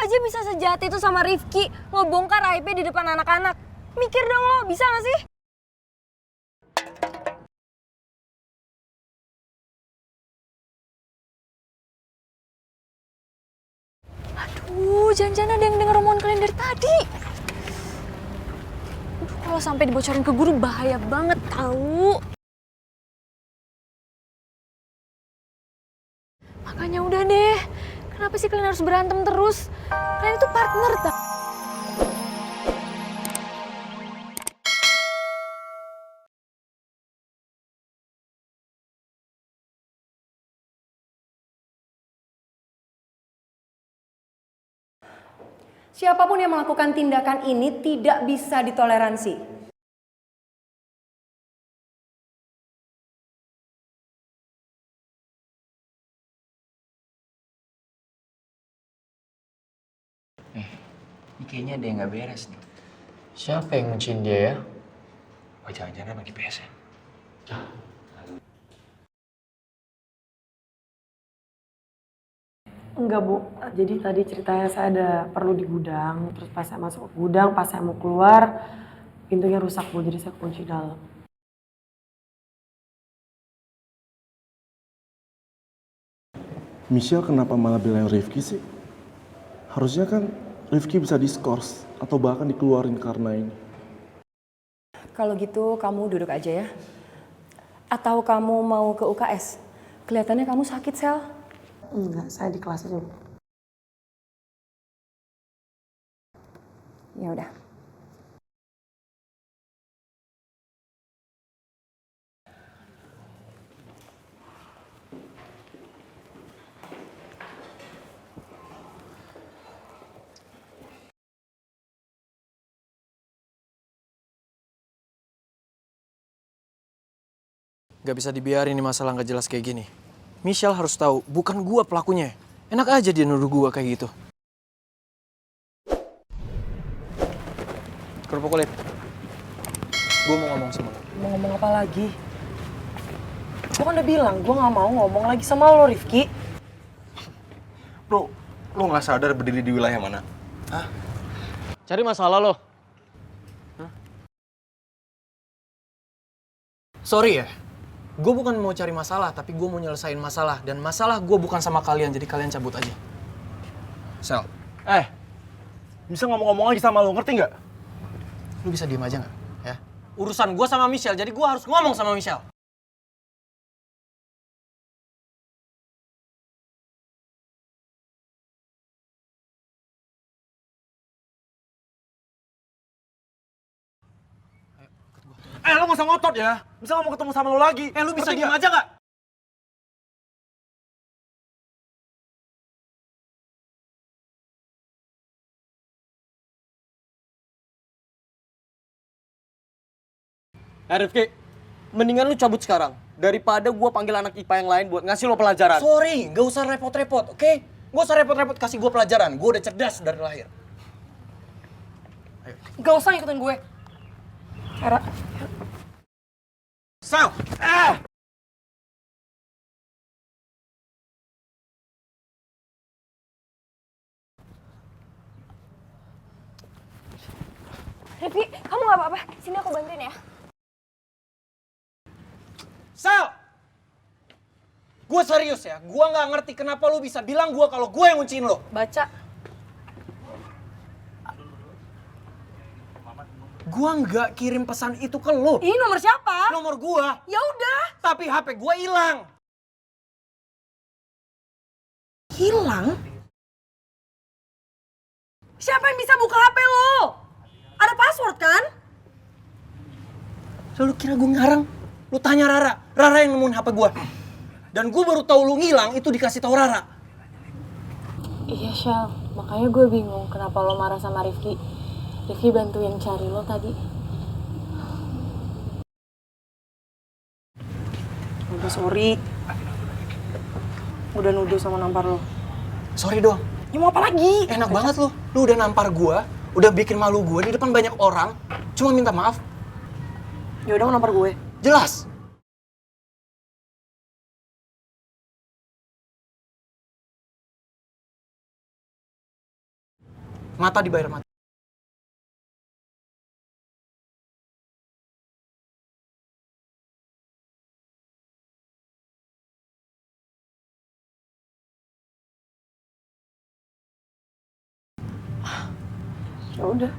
aja bisa sejahat itu sama Rifki, ngebongkar aibnya di depan anak-anak. Mikir dong lo, bisa gak sih? Aduh, jangan-jangan ada yang denger omongan kalian dari tadi. Aduh, kalau sampai dibocorin ke guru bahaya banget tahu. Makanya udah deh, kenapa sih kalian harus berantem terus? Kalian itu partner, tau? Siapapun yang melakukan tindakan ini tidak bisa ditoleransi. Ini kayaknya ada yang nggak beres nih. Siapa yang ngunciin dia ya? Oh, jangan-jangan lagi PSN. Enggak, Bu. Jadi tadi ceritanya saya ada perlu di gudang. Terus pas saya masuk ke gudang, pas saya mau keluar, pintunya rusak, Bu. Jadi saya kunci dalam. Michelle kenapa malah bilang Rifki sih? Harusnya kan Rifki bisa diskors atau bahkan dikeluarin karena ini. Kalau gitu kamu duduk aja ya. Atau kamu mau ke UKS? Kelihatannya kamu sakit, Sel. Enggak, saya di kelas aja, Bu. Ya udah. Gak bisa dibiarin nih masalah gak jelas kayak gini. Michelle harus tahu, bukan gua pelakunya. Enak aja dia nuduh gua kayak gitu. Kerupuk kulit. Gua mau ngomong sama lo. Mau ngomong apa lagi? Gua kan udah bilang, gua gak mau ngomong lagi sama lo, Rifki. Bro, lo nggak sadar berdiri di wilayah mana? Hah? Cari masalah lo. Hah? Sorry ya. Gue bukan mau cari masalah, tapi gue mau nyelesain masalah. Dan masalah gue bukan sama kalian, jadi kalian cabut aja. Sel. Bisa ngomong-ngomong lagi sama lo, ngerti nggak? Lu bisa diem aja nggak? Ya. Urusan gue sama Michelle, jadi gue harus ngomong sama Michelle. Lo nggak usah ngotot ya. Bisa nggak mau ketemu sama lo lagi. Lu bisa Ngerti diem nggak? aja nggak? Rifki, mendingan lu cabut sekarang. Daripada gua panggil anak IPA yang lain buat ngasih lo pelajaran. Sorry, gak usah repot-repot, oke? Gak usah repot-repot kasih gue pelajaran. Gue udah cerdas dari lahir. Gak usah ngikutin gue. Era, Sal! Rifki, kamu gak apa-apa? Sini aku bantuin ya. Sal! Gue serius ya, gue gak ngerti kenapa lu bisa bilang gue kalau gue yang ngunciin lo. baca. Gue nggak kirim pesan itu ke lo. Ini nomor siapa? Nomor gue. Ya udah. Tapi HP gue hilang. Hilang? Siapa yang bisa buka HP lo? Ada password kan? Lalu kira gue ngarang? Lu tanya Rara. Rara yang nemuin HP gue. Dan gue baru tahu lu ngilang itu dikasih tahu Rara. Iya, Shal. Makanya gue bingung kenapa lo marah sama Rifki. Rifki bantuin cari lo tadi. Udah sorry. Udah nuduh sama nampar lo. Sorry dong. Ya mau apa lagi? Enak banget lu. Lu udah nampar gue. Udah bikin malu gue di depan banyak orang. Cuma minta maaf. Ya udah nampar gue. Jelas. Mata dibayar mata. Ya udah.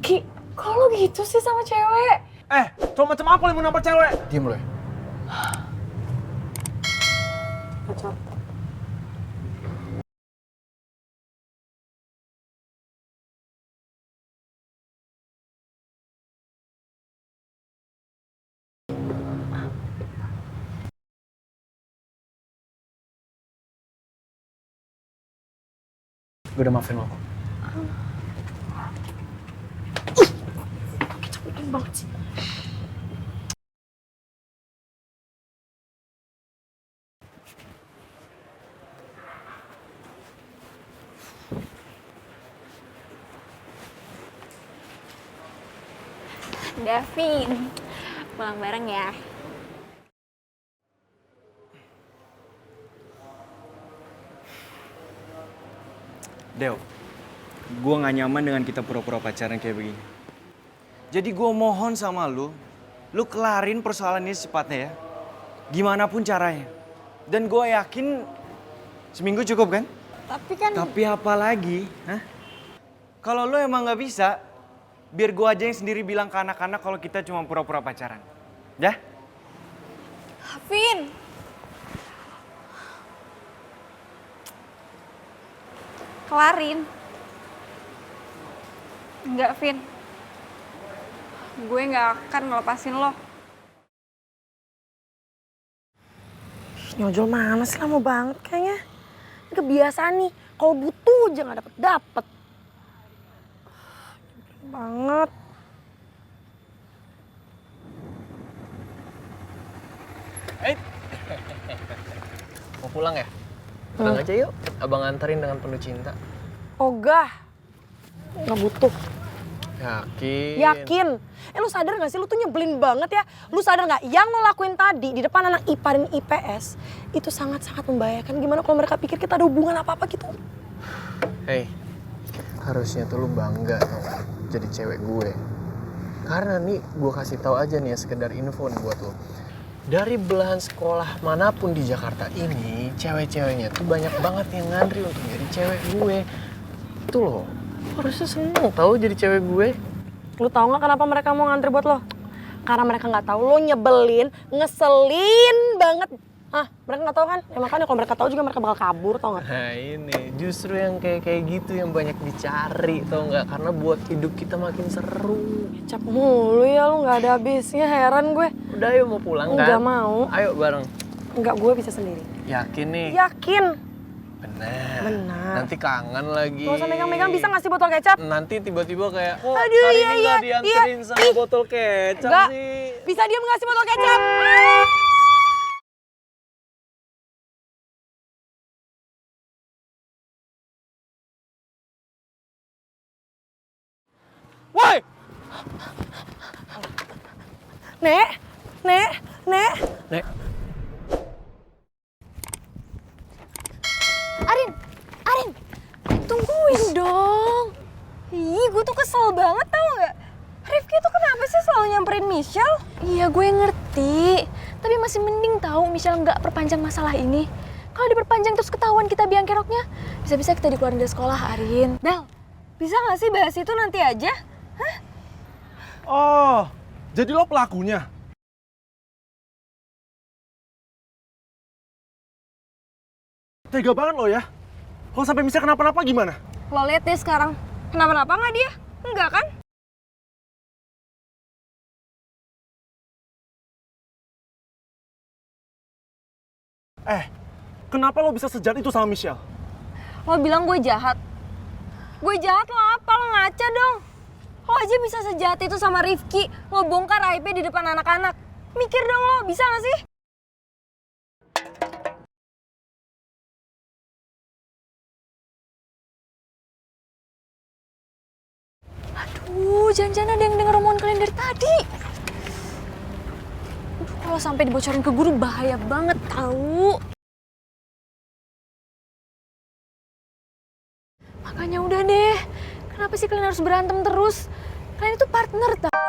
Ki, kok lo gitu sih sama cewek? Cowok macam apa yang mau nampar cewek? Diam lo ya. Kacau. Gue udah maafin lo. Capekin banget sih. Davin, pulang bareng ya. Del, gue gak nyaman dengan kita pura-pura pacaran kayak begini. Jadi gue mohon sama lu kelarin persoalan ini secepatnya ya. Gimana pun caranya. Dan gue yakin seminggu cukup kan? Tapi kan... Tapi apa lagi? Hah? Kalau lu emang gak bisa, biar gue aja yang sendiri bilang ke anak-anak kalau kita cuma pura-pura pacaran. Ya? Vin! Kelarin. Enggak, Vin. Gue nggak akan ngelepasin lo. Nyojol mana sih, lama banget kayaknya. Ini kebiasaan nih, kalau butuh aja nggak dapet. Banget. Mau pulang ya? Pulang aja yuk. Abang anterin dengan penuh cinta. Ogah. Nggak butuh. Yakin? Lu sadar gak sih, lu tuh nyebelin banget ya. Lu sadar gak, yang lo lakuin tadi di depan anak IPA dan IPS itu sangat-sangat membahayakan. Gimana kalau mereka pikir kita ada hubungan apa-apa gitu? Hei, harusnya tuh lu bangga tau gak jadi cewek gue. Karena nih, gue kasih tahu aja nih ya, sekedar info nih buat lo. Dari belahan sekolah manapun di Jakarta ini, cewek-ceweknya tuh banyak banget yang ngantri untuk jadi cewek gue. Itu loh, harusnya seneng tau jadi cewek gue. Lu tahu nggak kenapa mereka mau ngantri buat lo? Karena mereka nggak tahu lo nyebelin, ngeselin banget. Ah, mereka nggak tahu kan? Ya makanya kalau mereka tahu juga mereka bakal kabur, tau nggak? Nah ini, justru yang kayak gitu yang banyak dicari tau nggak? Karena buat hidup kita makin seru. Cap mulu ya, lu nggak ada habisnya, heran gue. Udah ayo mau pulang kan? Nggak mau. Ayo bareng. Nggak, gue bisa sendiri. Yakin nih? Yakin. Benar. Benar. Nanti kangen lagi. Gak usah megang-megang, bisa nggak sih botol kecap? Nanti tiba-tiba kayak, kok Aduh, hari iya, ini nggak iya, dianterin iya. sama Ih. botol kecap Nggak. sih? Bisa diem nggak sih botol kecap? Woi! Nek. Nek, Arin, tungguin dong. Ih, gue tuh kesel banget tau gak? Rifki tuh kenapa sih selalu nyamperin Michelle? Iya, gue ngerti. Tapi masih mending tahu Michelle nggak perpanjang masalah ini. Kalau diperpanjang terus ketahuan kita biang keroknya, bisa-bisa kita dikeluarin dari sekolah, Arin. Bel, bisa nggak sih bahas itu nanti aja? Hah? Oh, jadi lo pelakunya? Tega banget lo ya. Kalau sampai misalnya kenapa-napa gimana? Lo liat deh sekarang. Kenapa-napa nggak dia? Enggak kan? Kenapa lo bisa sejahat itu sama Michelle? Lo bilang gue jahat. Gue jahat lo apa? Lo ngaca dong. Lo aja bisa sejahat itu sama Rifki. Lo bongkar aibnya di depan anak-anak. Mikir dong lo, bisa gak sih? Aduh, jangan-jangan ada yang denger omongan kalian dari tadi. Kalau sampai dibocorin ke guru bahaya banget tahu. Makanya udah deh. Kenapa sih kalian harus berantem terus? Kalian itu partner, tau?